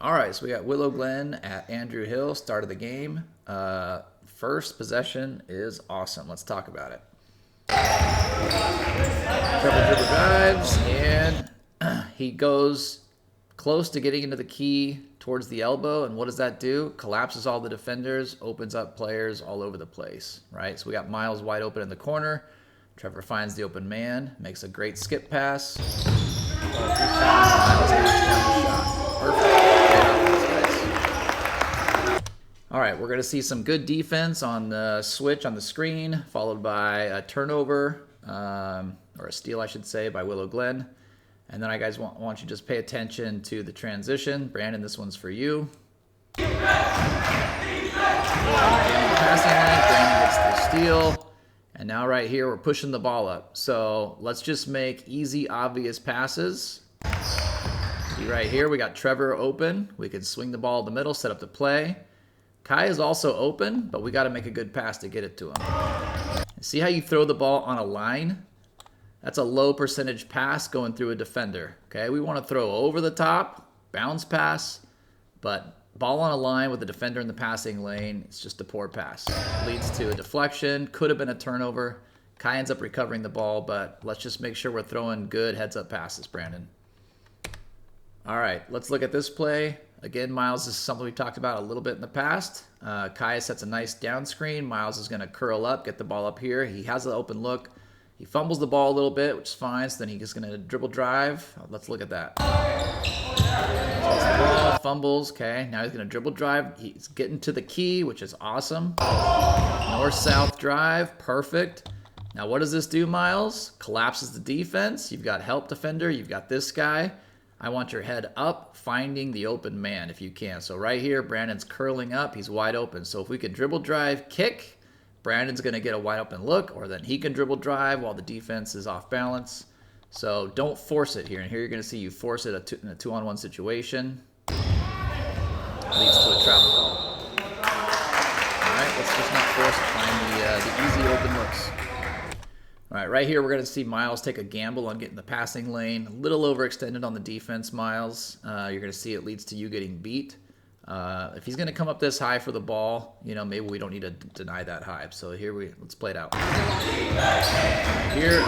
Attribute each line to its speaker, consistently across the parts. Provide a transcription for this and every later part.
Speaker 1: All right, so we got Willow Glen at Andrew Hill, start of the game. First possession is awesome. Let's talk about it. Trevor dribble drives, and he goes close to getting into the key towards the elbow, and what does that do? Collapses all the defenders, opens up players all over the place, right? So we got Miles wide open in the corner. Trevor finds the open man, makes a great skip pass. Miles knocks down the shot. Perfect. All right, we're going to see some good defense on the switch on the screen, followed by a turnover, or a steal, I should say, by Willow Glen. And then I guys want you to just pay attention to the transition. Brandon, this one's for you. Passing lane, Brandon gets the steal. And now right here, we're pushing the ball up. So let's just make easy, obvious passes. See right here, we got Trevor open. We can swing the ball in the middle, set up the play. Kai is also open, but we got to make a good pass to get it to him. See how you throw the ball on a line? That's a low percentage pass going through a defender. Okay, we want to throw over the top, bounce pass, but ball on a line with the defender in the passing lane, it's just a poor pass. Leads to a deflection, could have been a turnover. Kai ends up recovering the ball, but let's just make sure we're throwing good heads-up passes, Brandon. All right, let's look at this play. Again, Miles, this is something we talked about a little bit in the past. Kai sets a nice down screen. Miles is going to curl up, get the ball up here. He has an open look. He fumbles the ball a little bit, which is fine. So then he's going to dribble drive. Let's look at that. Takes the ball, fumbles. Okay, now he's going to dribble drive. He's getting to the key, which is awesome. North-south drive, perfect. Now what does this do, Miles? Collapses the defense. You've got help defender. You've got this guy. I want your head up, finding the open man if you can. So right here, Brandon's curling up. He's wide open. So if we can dribble drive, kick, Brandon's going to get a wide open look, or then he can dribble drive while the defense is off balance. So don't force it here. And here you're going to see you force it in a two-on-one situation. Leads to a travel call. All right, let's just not force it. Find the easy open looks. All right, right here we're going to see Miles take a gamble on getting the passing lane. A little overextended on the defense, Miles. You're going to see it leads to you getting beat. If he's going to come up this high for the ball, you know, maybe we don't need to deny that high. So here let's play it out. Right here,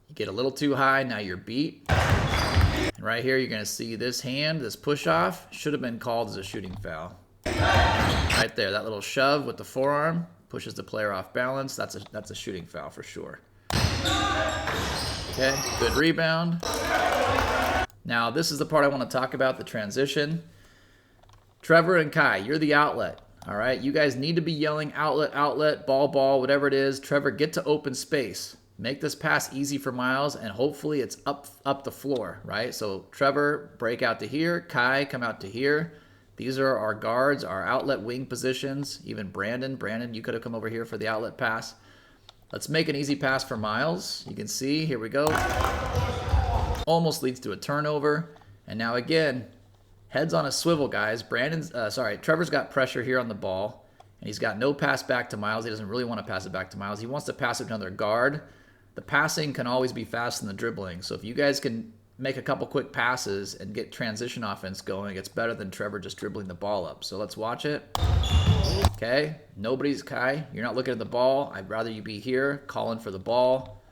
Speaker 1: you get a little too high, now you're beat. And right here you're going to see this hand, this push-off, should have been called as a shooting foul. Right there, that little shove with the forearm pushes the player off balance. That's a shooting foul for sure. Okay, good rebound. Now, this is the part I want to talk about, the transition. Trevor and Kai, you're the outlet, all right? You guys need to be yelling outlet, outlet, ball, ball, whatever it is. Trevor, get to open space. Make this pass easy for Miles, and hopefully it's up the floor, right? So Trevor, break out to here. Kai, come out to here. These are our guards, our outlet wing positions. Even Brandon, you could have come over here for the outlet pass. Let's make an easy pass for Miles. You can see, here we go. Almost leads to a turnover. And now again, heads on a swivel, guys. Trevor's got pressure here on the ball, and he's got no pass back to Miles. He doesn't really want to pass it back to Miles. He wants to pass it to another guard. The passing can always be faster than the dribbling. So if you guys can make a couple quick passes and get transition offense going, it's better than Trevor just dribbling the ball up. So let's watch it. Okay, nobody's Kai. You're not looking at the ball. I'd rather you be here calling for the ball.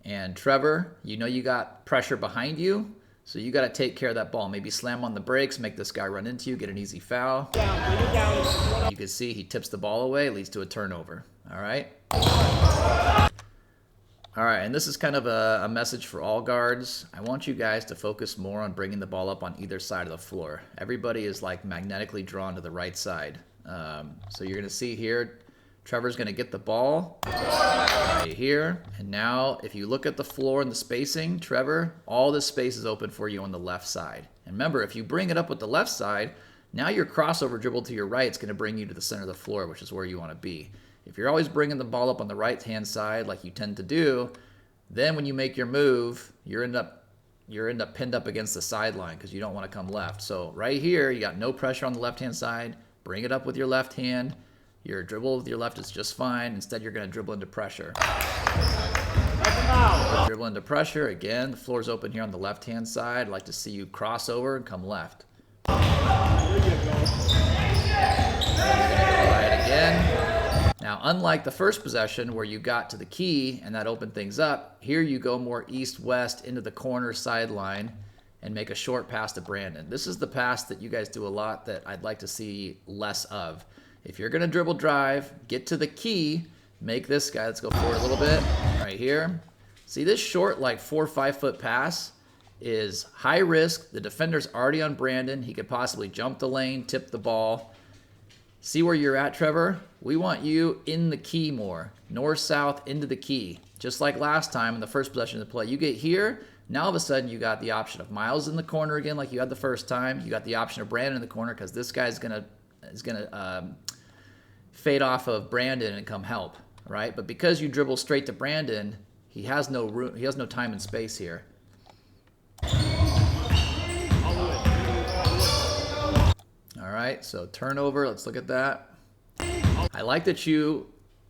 Speaker 1: And Trevor, you know you got pressure behind you, so you got to take care of that ball. Maybe slam on the brakes, make this guy run into you, get an easy foul. You can see he tips the ball away, leads to a turnover. All right. All right, and this is kind of a message for all guards. I want you guys to focus more on bringing the ball up on either side of the floor. Everybody is like magnetically drawn to the right side. So you're going to see here, Trevor's going to get the ball right here. And now if you look at the floor and the spacing, Trevor, all this space is open for you on the left side. And remember, if you bring it up with the left side, now your crossover dribble to your right is going to bring you to the center of the floor, which is where you want to be. If you're always bringing the ball up on the right-hand side like you tend to do, then when you make your move, you end up pinned up against the sideline because you don't want to come left. So right here, you got no pressure on the left-hand side. Bring it up with your left hand. Your dribble with your left is just fine. Instead, you're going to dribble into pressure. Dribble into pressure. Again, the floor's open here on the left-hand side. I'd like to see you cross over and come left. Try it again. Now, unlike the first possession where you got to the key and that opened things up, here you go more east-west into the corner sideline and make a short pass to Brandon. This is the pass that you guys do a lot that I'd like to see less of. If you're going to dribble drive, get to the key, make this guy, let's go forward a little bit, right here. See, this short, like 4 or 5 foot pass is high risk. The defender's already on Brandon. He could possibly jump the lane, tip the ball. See where you're at, Trevor? We want you in the key more. North-south into the key. Just like last time in the first possession of the play. You get here, now all of a sudden you got the option of Miles in the corner again like you had the first time. You got the option of Brandon in the corner because this guy's gonna fade off of Brandon and come help, right? But because you dribble straight to Brandon, he has no room, he has no time and space here. All right, so turnover, let's look at that. I like that you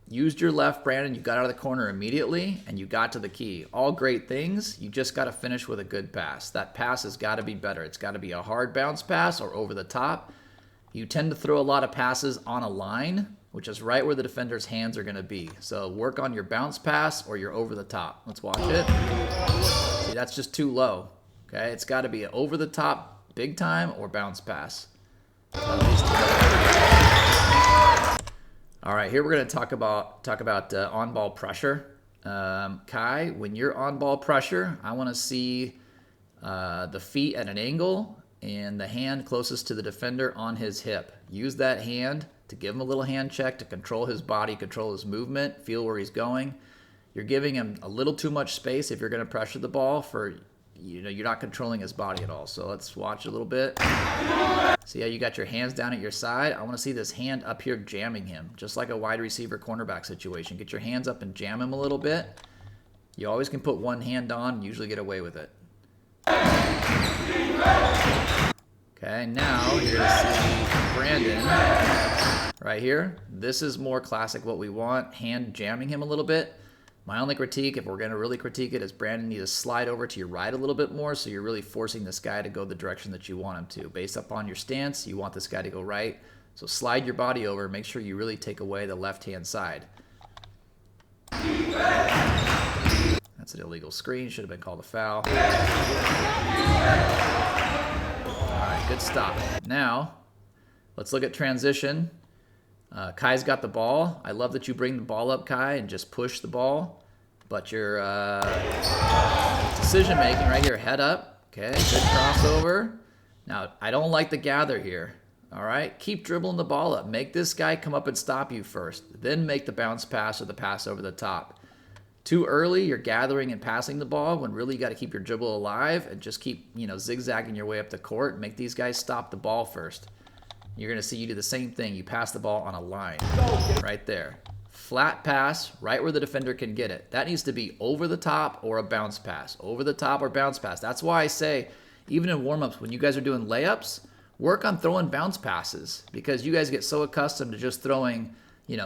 Speaker 1: used your left, Brandon. You got out of the corner immediately, and you got to the key. All great things. You just got to finish with a good pass. That pass has got to be better. It's got to be a hard bounce pass or over the top. You tend to throw a lot of passes on a line, which is right where the defender's hands are going to be. So work on your bounce pass or your over the top. Let's watch it. See, that's just too low. Okay, it's got to be an over the top, big time, or bounce pass. All right, here we're going to talk about on-ball pressure. Kai, when you're on-ball pressure, I want to see the feet at an angle and the hand closest to the defender on his hip. Use that hand to give him a little hand check to control his body, control his movement, feel where he's going. You're giving him a little too much space if you're going to pressure the ball for, you're not controlling his body at all. So let's watch a little bit. See how you got your hands down at your side? I want to see this hand up here jamming him, just like a wide receiver cornerback situation. Get your hands up and jam him a little bit. You always can put one hand on and usually get away with it. Okay, now you're going to see Brandon right here. This is more classic what we want, hand jamming him a little bit. My only critique, if we're going to really critique it, is Brandon needs to slide over to your right a little bit more, so you're really forcing this guy to go the direction that you want him to. Based upon your stance, you want this guy to go right. So slide your body over, make sure you really take away the left-hand side. That's an illegal screen, should have been called a foul. All right, good stop. Now, let's look at transition. Kai's got the ball. I love that you bring the ball up, Kai, and just push the ball. But your decision-making right here, head up. Okay, good crossover. Now, I don't like the gather here. All right, keep dribbling the ball up. Make this guy come up and stop you first. Then make the bounce pass or the pass over the top. Too early, you're gathering and passing the ball when really you got to keep your dribble alive and just keep, zigzagging your way up the court. Make these guys stop the ball first. You're going to see you do the same thing. You pass the ball on a line right there. Flat pass right where the defender can get it. That needs to be over the top or a bounce pass. Over the top or bounce pass. That's why I say, even in warm-ups, when you guys are doing layups, work on throwing bounce passes because you guys get so accustomed to just throwing,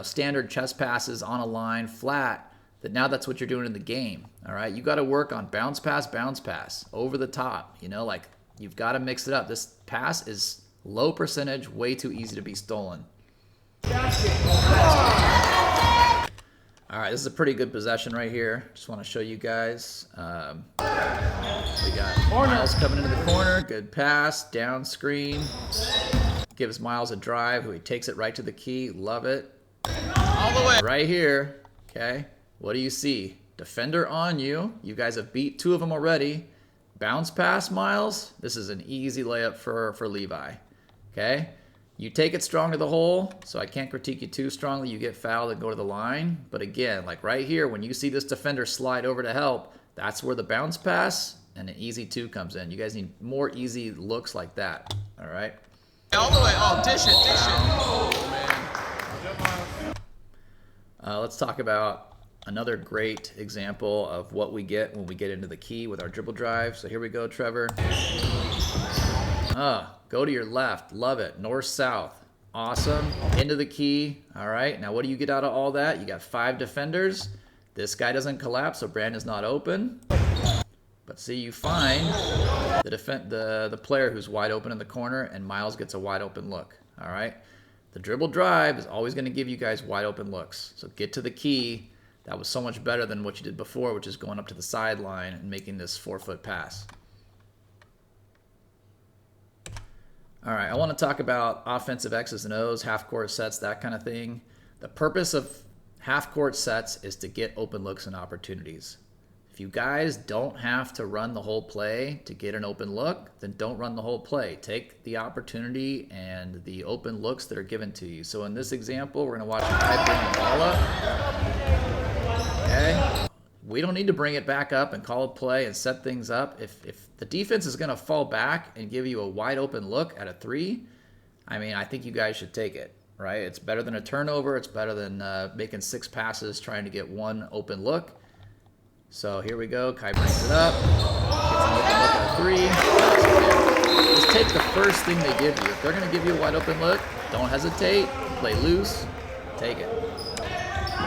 Speaker 1: standard chest passes on a line flat that now that's what you're doing in the game. All right, you got to work on bounce pass, over the top. Like you've got to mix it up. This pass is low percentage, way too easy to be stolen. All right, this is a pretty good possession right here. Just want to show you guys. We got Miles coming into the corner. Good pass, down screen. Gives Miles a drive, who he takes it right to the key. Love it. All the way. Right here, okay? What do you see? Defender on you. You guys have beat 2 of them already. Bounce pass, Miles. This is an easy layup for Levi. Okay, you take it strong to the hole, so I can't critique you too strongly. You get fouled and go to the line. But again, like right here, when you see this defender slide over to help, that's where the bounce pass and an easy 2 comes in. You guys need more easy looks like that. All right.
Speaker 2: All the way. Oh, dish it. Oh, man.
Speaker 1: Let's talk about another great example of what we get when we get into the key with our dribble drive. So here we go, Trevor. Go to your left. Love it. North-south. Awesome. Into the key. All right. Now, what do you get out of all that? You got 5 defenders. This guy doesn't collapse, so Brandon's not open. But see, you find the player who's wide open in the corner, and Miles gets a wide open look. All right. The dribble drive is always going to give you guys wide open looks. So get to the key. That was so much better than what you did before, which is going up to the sideline and making this 4-foot pass. All right, I want to talk about offensive X's and O's, half-court sets, that kind of thing. The purpose of half-court sets is to get open looks and opportunities. If you guys don't have to run the whole play to get an open look, then don't run the whole play. Take the opportunity and the open looks that are given to you. So in this example, we're going to watch Kai bring the ball up. Okay? We don't need to bring it back up and call a play and set things up. If the defense is going to fall back and give you a wide open look at a 3, I mean, I think you guys should take it, right? It's better than a turnover. It's better than making 6 passes trying to get 1 open look. So here we go. Kai brings it up. Gets an open look at a 3. Just take the first thing they give you. If they're going to give you a wide open look, don't hesitate. Play loose. Take it.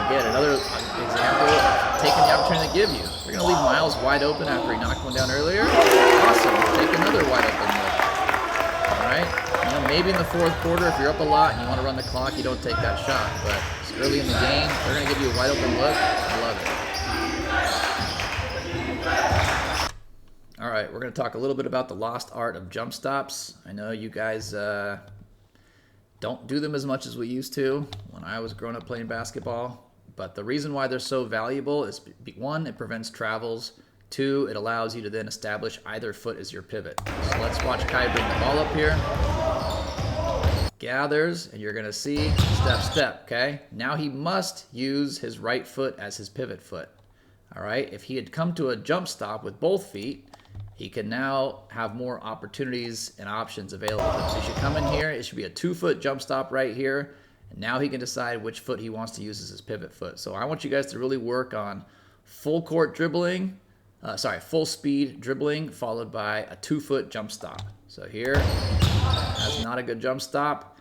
Speaker 1: Again, another example of taking the opportunity to give you. We're going to leave Miles wide open after he knocked one down earlier. Awesome. Take another wide open look. All right. You know, maybe in the 4th quarter, if you're up a lot and you want to run the clock, you don't take that shot. But it's early in the game. They're going to give you a wide open look. I love it. All right, we're going to talk a little bit about the lost art of jump stops. I know you guys don't do them as much as we used to when I was growing up playing basketball. But the reason why they're so valuable is, 1, it prevents travels. 2, it allows you to then establish either foot as your pivot. So let's watch Kai bring the ball up here. Gathers, and you're going to see step, step, okay? Now he must use his right foot as his pivot foot. All right, if he had come to a jump stop with both feet, he can now have more opportunities and options available to him. So he should come in here. It should be a 2-foot jump stop right here. And now he can decide which foot he wants to use as his pivot foot. So I want you guys to really work on full speed dribbling followed by a 2-foot jump stop. So here, that's not a good jump stop.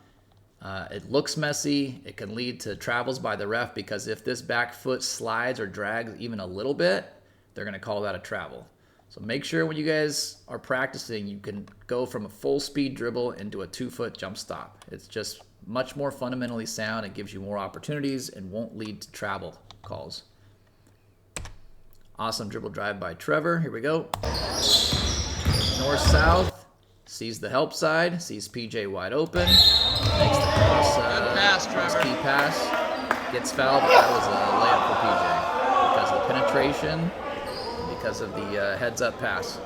Speaker 1: It looks messy. It can lead to travels by the ref because if this back foot slides or drags even a little bit, they're going to call that a travel. So make sure when you guys are practicing, you can go from a full speed dribble into a 2-foot jump stop. It's just much more fundamentally sound. It gives you more opportunities and won't lead to travel calls. Awesome dribble drive by Trevor. Here we go. North-south. Sees the help side. Sees PJ wide open. Makes the cross,
Speaker 2: good pass, Trevor.
Speaker 1: Key pass. Gets fouled, but that was a layup for PJ because of the penetration and because of the heads-up pass.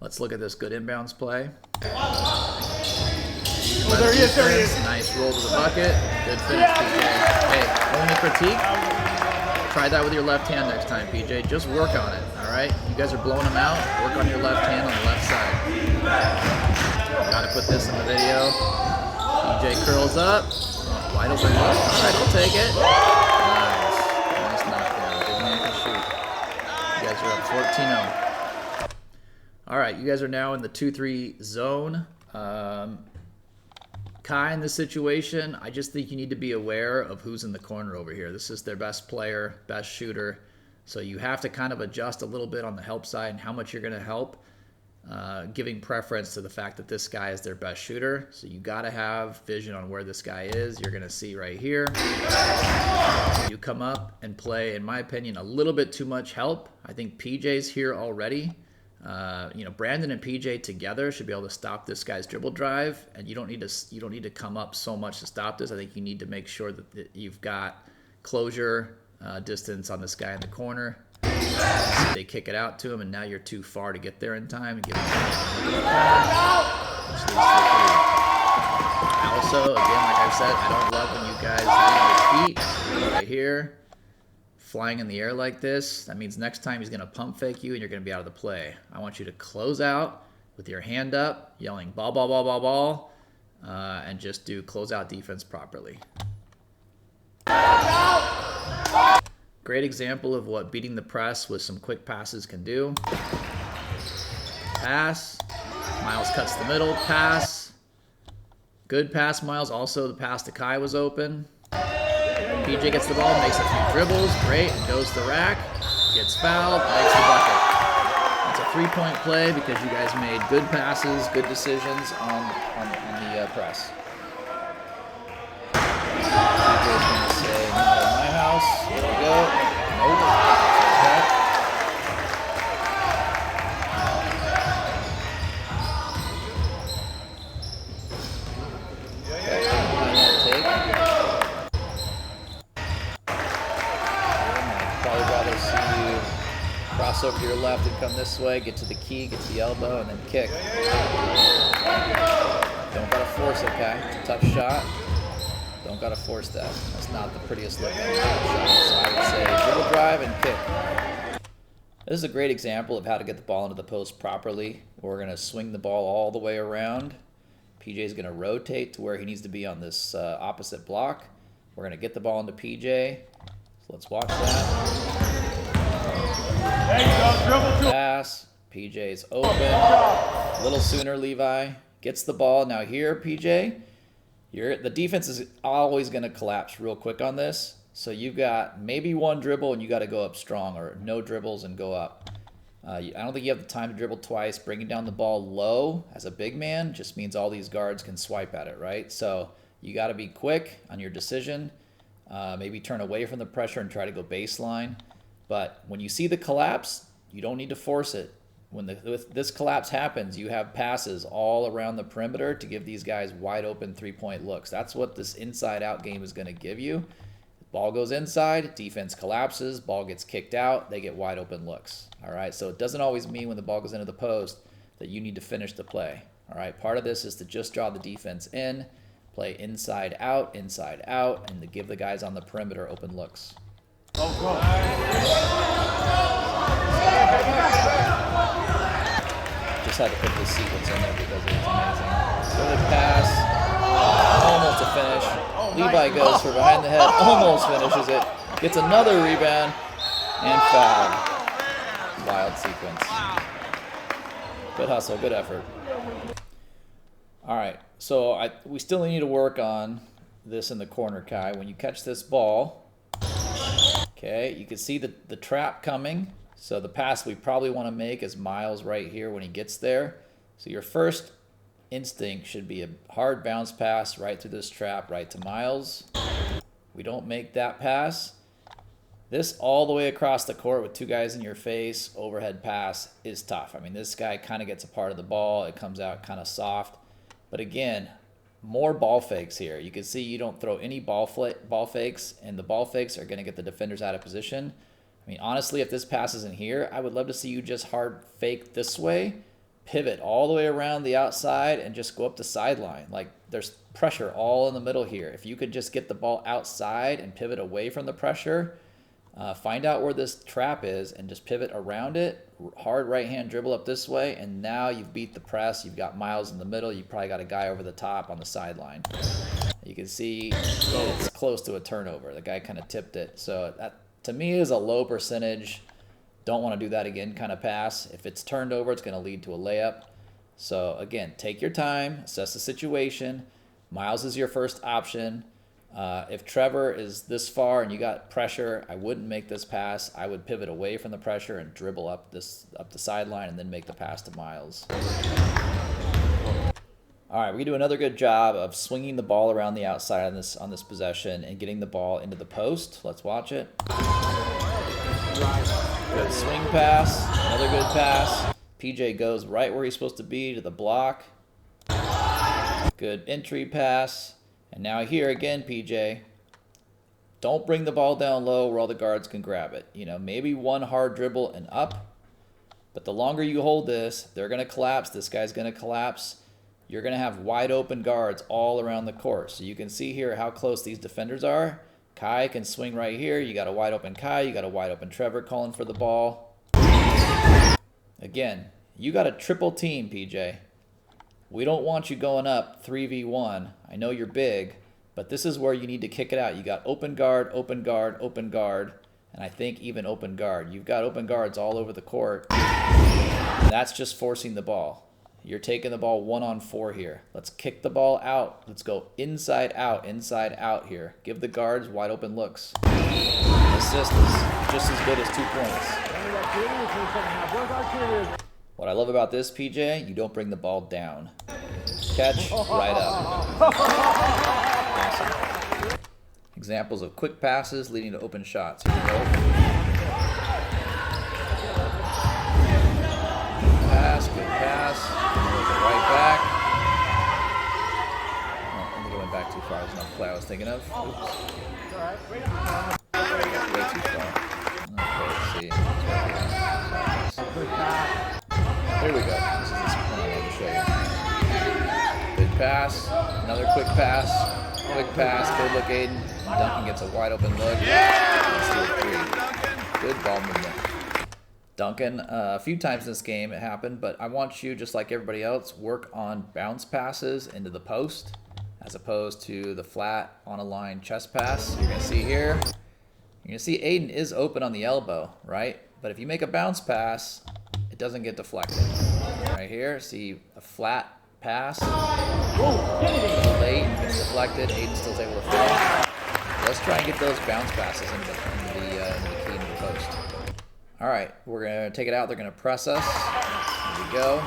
Speaker 1: Let's look at this good inbounds play.
Speaker 3: Oh, there he is, there he is.
Speaker 1: Nice roll to the bucket. Good finish, PJ. Hey, only critique. Try that with your left hand next time, PJ. Just work on it, all right? You guys are blowing them out. Work on your left hand on the left side. Got to put this in the video. PJ curls up. Wide open look. All right, we'll take it. Nice. Nice knockdown. Good man can shoot. You guys are up 14-0. All right, you guys are now in the 2-3 zone. Kai in this situation, I just think you need to be aware of who's in the corner over here. This is their best player, best shooter. So you have to kind of adjust a little bit on the help side and how much you're going to help, giving preference to the fact that this guy is their best shooter. So you got to have vision on where this guy is. You're going to see right here. You come up and play, in my opinion, a little bit too much help. I think PJ's here already. Brandon and PJ together should be able to stop this guy's dribble drive, and you don't need to come up so much to stop this. I think you need to make sure that you've got closure distance on this guy in the corner. They kick it out to him, and now you're too far to get there in time and give it to him. Also, again, like I said, I don't love when you guys leave your feet right here. Flying in the air like this, that means next time he's going to pump fake you and you're going to be out of the play. I want you to close out with your hand up, yelling ball, ball, ball, ball, ball, and just do closeout defense properly. Great example of what beating the press with some quick passes can do. Pass. Miles cuts the middle. Pass. Good pass, Miles. Also, the pass to Kai was open. PJ gets the ball, makes a few dribbles, great, goes to the rack, gets fouled, makes the bucket. That's a 3-point play because you guys made good passes, good decisions on the press. PJ's going to say, not in my house. Here we go. Nope. Okay. Probably rather see you cross over to your left and come this way, get to the key, get to the elbow, and then kick. Don't gotta force it, okay? It's a tough shot. Don't gotta force that. That's not the prettiest looking shot. So I would say dribble drive and kick. This is a great example of how to get the ball into the post properly. We're gonna swing the ball all the way around. PJ's gonna rotate to where he needs to be on this opposite block. We're gonna get the ball into PJ. So let's watch that. Pass. PJ's open. A little sooner, Levi. Gets the ball. Now here, PJ, the defense is always going to collapse real quick on this. So you've got maybe one dribble and you got to go up strong, or no dribbles and go up. I don't think you have the time to dribble twice. Bringing down the ball low as a big man just means all these guards can swipe at it, right? So you got to be quick on your decision. Maybe turn away from the pressure and try to go baseline. But when you see the collapse, you don't need to force it. When this collapse happens, you have passes all around the perimeter to give these guys wide open 3-point looks. That's what this inside-out game is going to give you. Ball goes inside, defense collapses, ball gets kicked out, they get wide open looks. All right, so it doesn't always mean when the ball goes into the post that you need to finish the play. All right, part of this is to just draw the defense in, play inside out, and to give the guys on the perimeter open looks. Just had to put this sequence in there because it was amazing. Good pass, almost a finish. Levi goes for behind the head, almost finishes it. Gets another rebound, and foul. Wild sequence. Good hustle, good effort. All right, so we still need to work on this in the corner, Kai. When you catch this ball, okay, you can see the trap coming. So the pass we probably want to make is Miles right here when he gets there. So your first instinct should be a hard bounce pass right through this trap, right to Miles. We don't make that pass. This all the way across the court with two guys in your face, overhead pass is tough. I mean, this guy kind of gets a part of the ball. It comes out kind of soft. But again, more ball fakes here. You can see you don't throw any ball fakes, and the ball fakes are going to get the defenders out of position. I mean, honestly, if this pass isn't here, I would love to see you just hard fake this way, pivot all the way around the outside, and just go up the sideline. Like, there's pressure all in the middle here. If you could just get the ball outside and pivot away from the pressure, find out where this trap is and just pivot around it, hard right-hand dribble up this way, and now you've beat the press. You've got Miles in the middle. You've probably got a guy over the top on the sideline. You can see it's close to a turnover. The guy kind of tipped it. So that, to me, is a low percentage. Don't want to do that again kind of pass. If it's turned over, it's going to lead to a layup. So again, take your time, assess the situation. Miles is your first option. If Trevor is this far and you got pressure, I wouldn't make this pass. I would pivot away from the pressure and dribble up the sideline and then make the pass to Miles. All right, we do another good job of swinging the ball around the outside on this possession and getting the ball into the post. Let's watch it. Good swing pass, another good pass. PJ goes right where he's supposed to be, to the block. Good entry pass. And now here again, PJ, don't bring the ball down low where all the guards can grab it. You know, maybe one hard dribble and up. But the longer you hold this, they're going to collapse. This guy's going to collapse. You're going to have wide open guards all around the court. So you can see here how close these defenders are. Kai can swing right here. You got a wide open Kai. You got a wide open Trevor calling for the ball. Again, you got a triple team, PJ. We don't want you going up 3v1. I know you're big, but this is where you need to kick it out. You got open guard, open guard, open guard, and I think even open guard. You've got open guards all over the court. That's just forcing the ball. You're taking the ball 1-on-4 here. Let's kick the ball out. Let's go inside out here. Give the guards wide open looks. Assist is just as good as 2 points. What I love about this, PJ, you don't bring the ball down. Catch right up. Awesome. Examples of quick passes leading to open shots. Here we go. Pass, good pass. Right back. Oh, I think it went back too far. That's not the play I was thinking of. Oops. Way too far. Okay, let's see. There we go. This is this one I want to show you. Good pass. Another quick pass. Quick pass. Good look, Aiden. Duncan gets a wide open look. Let's do a three. Good ball movement. Duncan, a few times in this game it happened, but I want you, just like everybody else, work on bounce passes into the post as opposed to the flat on a line chest pass. You're going to see here, you're going to see Aiden is open on the elbow, right? But if you make a bounce pass, it doesn't get deflected. Right here, see a flat pass. Late, gets deflected. Aiden still's able to finish. Let's try and get those bounce passes into the key into the post. All right, we're going to take it out. They're going to press us. Here we go.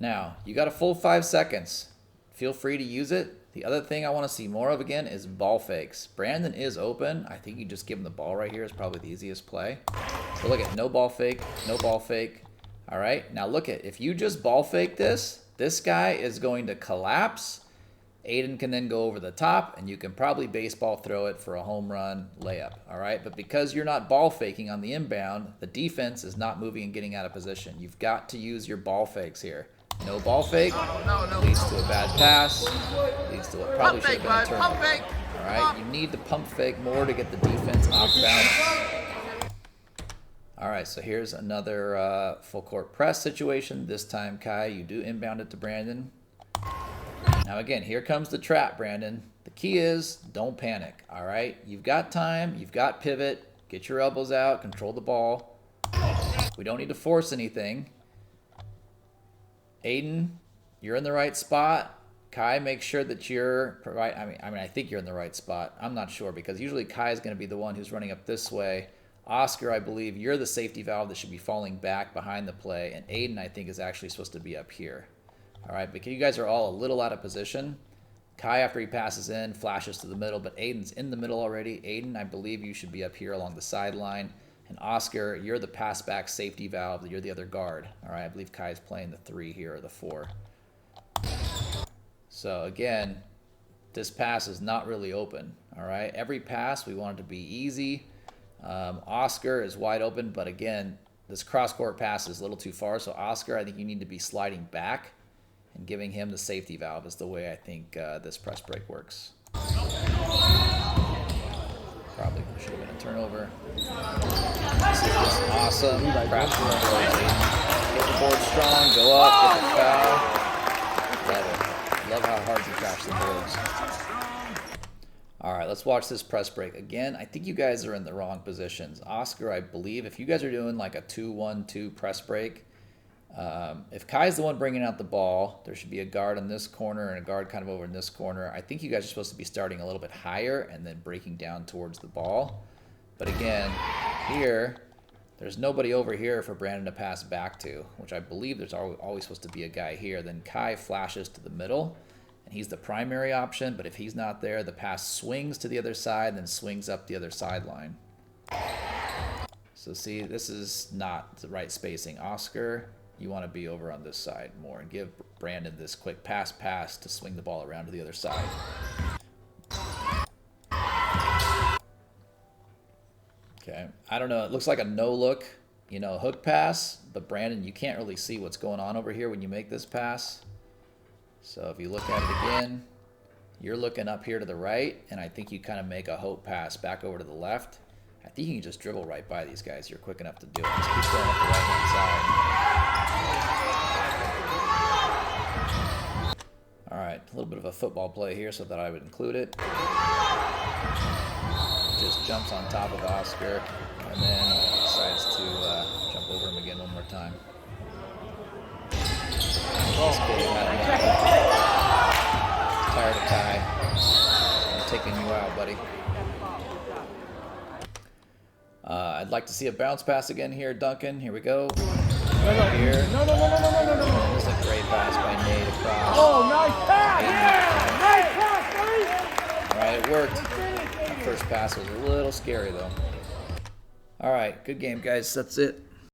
Speaker 1: Now, you got a full 5 seconds. Feel free to use it. The other thing I want to see more of again is ball fakes. Brandon is open. I think you just give him the ball right here is probably the easiest play. So look at no ball fake, no ball fake. All right, now look at, if you just ball fake this guy is going to collapse. Aiden can then go over the top, and you can probably baseball throw it for a home run layup, all right? But because you're not ball faking on the inbound, the defense is not moving and getting out of position. You've got to use your ball fakes here. No ball fake leads to a bad pass, leads to what probably should have been a turnover. All right, you need to pump fake more to get the defense off balance. All right, so here's another full court press situation. This time, Kai, you do inbound it to Brandon. Now again, here comes the trap, Brandon. The key is don't panic, all right? You've got time, you've got pivot, get your elbows out, control the ball. We don't need to force anything. Aiden, you're in the right spot. Kai, make sure that you're I think you're in the right spot. I'm not sure because usually Kai is going to be the one who's running up this way. Oscar, I believe you're the safety valve that should be falling back behind the play, and Aiden, I think, is actually supposed to be up here. All right, because you guys are all a little out of position. Kai, after he passes in, flashes to the middle, but Aiden's in the middle already. Aiden, I believe you should be up here along the sideline. And Oscar, you're the pass back safety valve. You're the other guard. All right, I believe Kai's playing the 3 here or the 4. So again, this pass is not really open. All right, every pass we want it to be easy. Oscar is wide open, but again, this cross-court pass is a little too far. So Oscar, I think you need to be sliding back and giving him the safety valve is the way I think this press break works. Probably should have been a turnover. This is just awesome. Crash the boards. Hit the board strong, go up, get the foul. Love it. Love how hard you crash the boards. All right, let's watch this press break. Again, I think you guys are in the wrong positions. Oscar, I believe, if you guys are doing like a 2-1-2 press break, if Kai's the one bringing out the ball, there should be a guard in this corner and a guard kind of over in this corner. I think you guys are supposed to be starting a little bit higher and then breaking down towards the ball. But again, here, there's nobody over here for Brandon to pass back to, which I believe there's always supposed to be a guy here. Then Kai flashes to the middle, and he's the primary option. But if he's not there, the pass swings to the other side and then swings up the other sideline. So see, this is not the right spacing. Oscar, you want to be over on this side more and give Brandon this quick pass to swing the ball around to the other side. Okay, I don't know. It looks like a no-look, hook pass, but Brandon, you can't really see what's going on over here when you make this pass. So if you look at it again, you're looking up here to the right, and I think you kind of make a hope pass back over to the left. I think you can just dribble right by these guys. You're quick enough to do it. Just keep going up the right-hand side. All right, a little bit of a football play here, so that I would include it. Just jumps on top of Oscar, and then decides to jump over him again one more time. Tired of Kai. I'm taking you out, buddy. I'd like to see a bounce pass again here, Duncan. Here we go. Here.
Speaker 3: No.
Speaker 1: That was a great pass by Nate across.
Speaker 3: Oh, nice pass. Yeah. Nice pass, buddy.
Speaker 1: All right, it worked. That first pass was a little scary, though. All right, good game, guys. That's it.